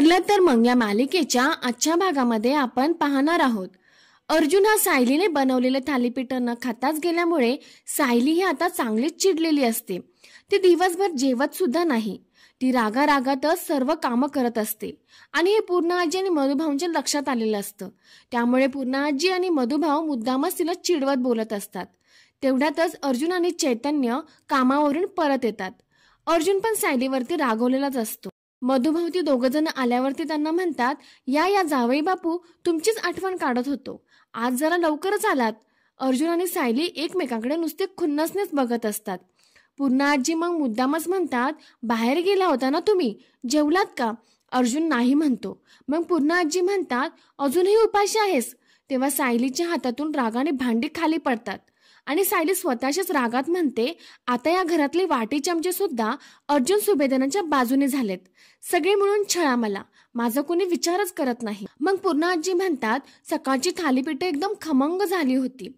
ठरलं तर मग या मालिकेच्या आजच्या भागामध्ये आपण पाहणार आहोत अर्जुन हा सायलीने बनवलेले थालीपीठ न खाताच गेल्यामुळे सायली ही आता चांगलीच चिडलेली असते। ती दिवसभर जेवत सुद्धा नाही। ती रागारागातच सर्व कामं करत असते आणि हे पूर्ण आजी आणि मधुभाऊंच्या लक्षात आलेलं असतं। त्यामुळे पूर्ण आजी आणि मधुभाऊ मुद्दामच तिला चिडवत बोलत असतात। तेवढ्यातच अर्जुन आणि चैतन्य कामावरून परत येतात। अर्जुन पण सायलीवरती रागवलेलाच असतो। मधुभाऊ ती दोघजण आल्यावरती त्यांना म्हणतात, या जावई बापू, तुमचीच आठवण काढत होतो, आज जरा लवकरच आलात। अर्जुन आणि सायली एकमेकांकडे नुसते खुन्नसनेच बघत असतात। पूर्ण आजी मग मुद्दामच म्हणतात, बाहेर गेला होता ना तुम्ही, जेवलात का? अर्जुन नाही म्हणतो। मग पूर्ण आजी म्हणतात, अजूनही उपाशी आहेस? तेव्हा सायलीच्या हातातून रागाने भांडी खाली पडतात आणि सायली स्वतःच्याच रागात म्हणते, आता या घरातले वाटी चमचे सुद्धा अर्जुन सुभेदारांच्या बाजूने झालेत। सगळे मिळून छळा मला, माझा कोणी विचारच करत नाही। मग पूर्ण आजी म्हणतात, सकाळची थालीपीठ एकदम खमंग झाली होती।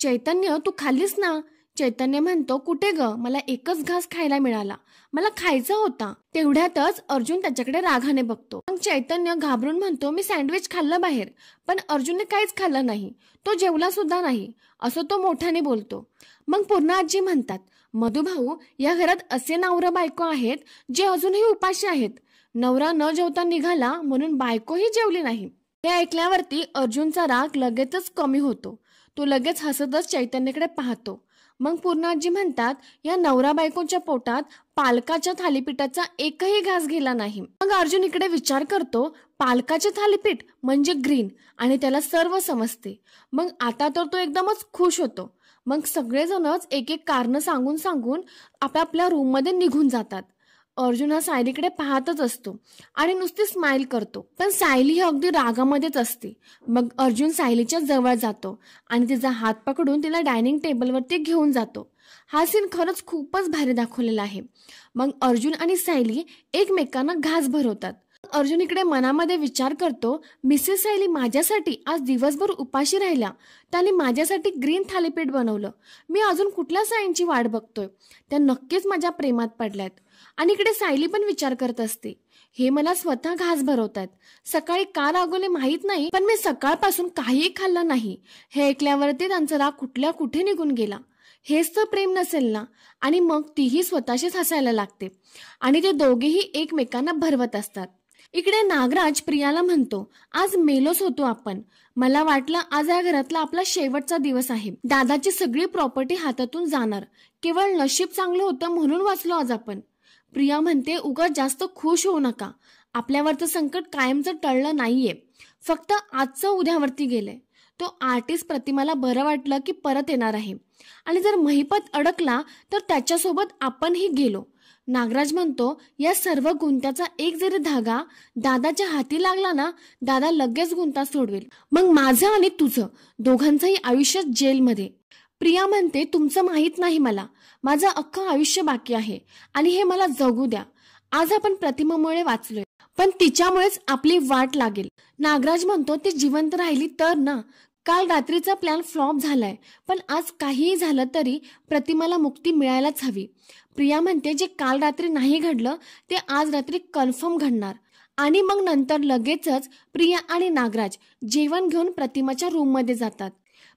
चैतन्य, तू खाल्लीस ना? चैतन्य म्हणतो, कुठे ग, मला एकच घास खायला मिळाला, मला खायचा होता। तेवढ्यातच अर्जुन त्याच्याकडे रागाने बघतो। मग चैतन्य घाबरून म्हणतो, मी सँडविच खाल्लं बाहेर, पण अर्जुनने काहीच खाल्लं नाही, तो जेवला सुद्धा नाही, असं तो मोठ्याने बोलतो। मग पूर्ण आजी म्हणतात, मधुभाऊ, या घरात असे नवरा बायको आहेत जे अजूनही उपाशी आहेत। नवरा न जेवता निघाला म्हणून बायकोही जेवली नाही। हे ऐकल्यावरती अर्जुनचा राग लगेचच कमी होतो। तो लगेच हसतच चैतन्यकडे पाहतो। मग पूर्ण आजी म्हणतात, या नवरा बायकोच्या पोटात पालकाच्या थालीपीठाचा एकही घास गेला नाही। मग अर्जुन इकडे विचार करतो, पालकाचे थालीपीठ म्हणजे ग्रीन, आणि त्याला सर्व समजते। मग आता तर तो एकदमच खुश होतो। मग सगळेजणच एक एक कारण सांगून आपापल्या रूम मध्ये निघून जातात। अर्जुन हा सायलीकडे पाहतच असतो आणि नुसती स्माइल करतो, पण सायली ही अगदी रागामध्येच असते। मग अर्जुन सायलीच्या जवळ जातो आणि तिचा हात पकडून तिला डायनिंग टेबलवरती घेऊन जातो। हा सीन खरंच खूपच भारी दाखवलेला आहे। मग अर्जुन आणि सायली एकमेकांना घास भरवतात। अर्जुन इकडे मनामध्ये विचार करतो, मिसेस सायली माझ्यासाठी आज दिवसभर उपाशी राहिल्या, त्याने माझ्यासाठी ग्रीन थालीपीठ बनवलं, मी अजून कुठल्या सायंची वाट बघतोय, त्या नक्कीच माझ्या प्रेमात पडल्यात। आणि इकडे सायली पण विचार करत असते, हे मला स्वतः घास भरवतात, सकाळी का रागवले माहित नाही, पण मी सकाळपासून काहीही खाल्लं नाही। हे ऐकल्यावरती त्यांचा राग कुठल्या कुठे निघून गेला। हेच तर प्रेम नसेल ना। आणि मग तीही स्वतःशीच हसायला लागते आणि ते दोघेही एकमेकांना भरवत असतात। इकडे नागराज प्रियाला म्हणतो, आज मेलोच होतो आपण, मला वाटलं आज या घरातला आपला शेवटचा दिवस आहे। दादाची सगळी प्रॉपर्टी हातातून जाणार, केवळ नशीब चांगलं होतं म्हणून वाचलो आज आपण। प्रिया म्हणते, उगाच जास्त खुश होऊ नका, आपल्यावरचं संकट कायमचं टळलं नाहीये, फक्त आजचं उद्यावरती गेलंय। तो आर्टिस्ट प्रतिमाला बरं वाटलं की परत येणार आहे, आणि जर महिपत अडकला तर त्याच्यासोबत आपणही गेलो। नागराज म्हणतो, या सर्व गुंत्याचा एक जरी धागा दादाच्या हाती लागला ना, दादा लगेच गुंता सोडवेल, मग माझं आणि तुझं दोघांचंही आयुष्य जेलमध्ये। प्रिया म्हणते, तुमचं माहित नाही मला, माझं अख्खं आयुष्य बाकी आहे आणि हे मला जगू द्या। आज आपण प्रतिमामुळे वाचलोय, पण तिच्यामुळेच आपली वाट लागेल। नागराज म्हणतो, ती जिवंत राहिली तर ना, काल रात्रीचा प्लॅन फ्लॉप झालाय, पण आज काहीही झालं तरी प्रतिमाला मुक्ती मिळायलाच हवी। प्रिया म्हणते, जे काल रात्री नाही घडलं ते आज रात्री कन्फर्म घडणार। आणि मग नंतर लगेचच प्रिया आणि नागराज जेवण घेऊन प्रतिमाच्या रूम मध्ये जातात।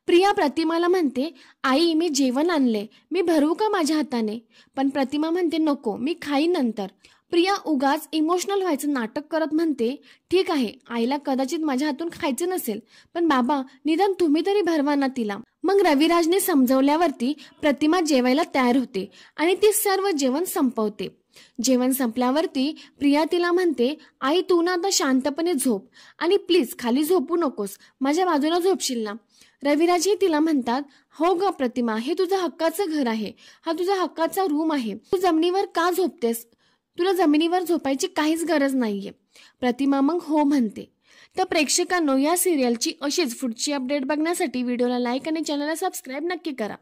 प्रिया प्रतिमाला म्हणते, आई मी जेवण आणले, मी भरवू का माझ्या हाताने? पण प्रतिमा म्हणते, नको, मी खाईन नंतर। प्रिया उगाच इमोशनल व्हायचं नाटक करत म्हणते, ठीक आहे, आईला कदाचित माझ्या हातून खायचे नसेल, पण बाबा निदान तुम्ही तरी भरवा ना तिला। मग रविराजने समजवल्यावरती प्रतिमा जेवायला तयार होते आणि ती सर्व जेवण संपवते। जेवण संपल्यावरती प्रिया तिला म्हणते, आई तू ना आता शांतपणे झोप आणि प्लीज खाली झोपू नकोस, माझ्या बाजूला झोपशील ना? रविराजही तिला म्हणतात, हो ग प्रतिमा, हे तुझं हक्काचं घर आहे, हा तुझा हक्काचा रूम आहे, तू जमिनीवर का झोपतेस? तुला जमिनीवर झोपायची काहीच गरज नाहीये। प्रतिमा मग हो म्हणते। तर प्रेक्षकांनो, या सिरियलची अशीच पुढची अपडेट बघण्यासाठी व्हिडिओला लाईक आणि चॅनलला सबस्क्राईब नक्की करा।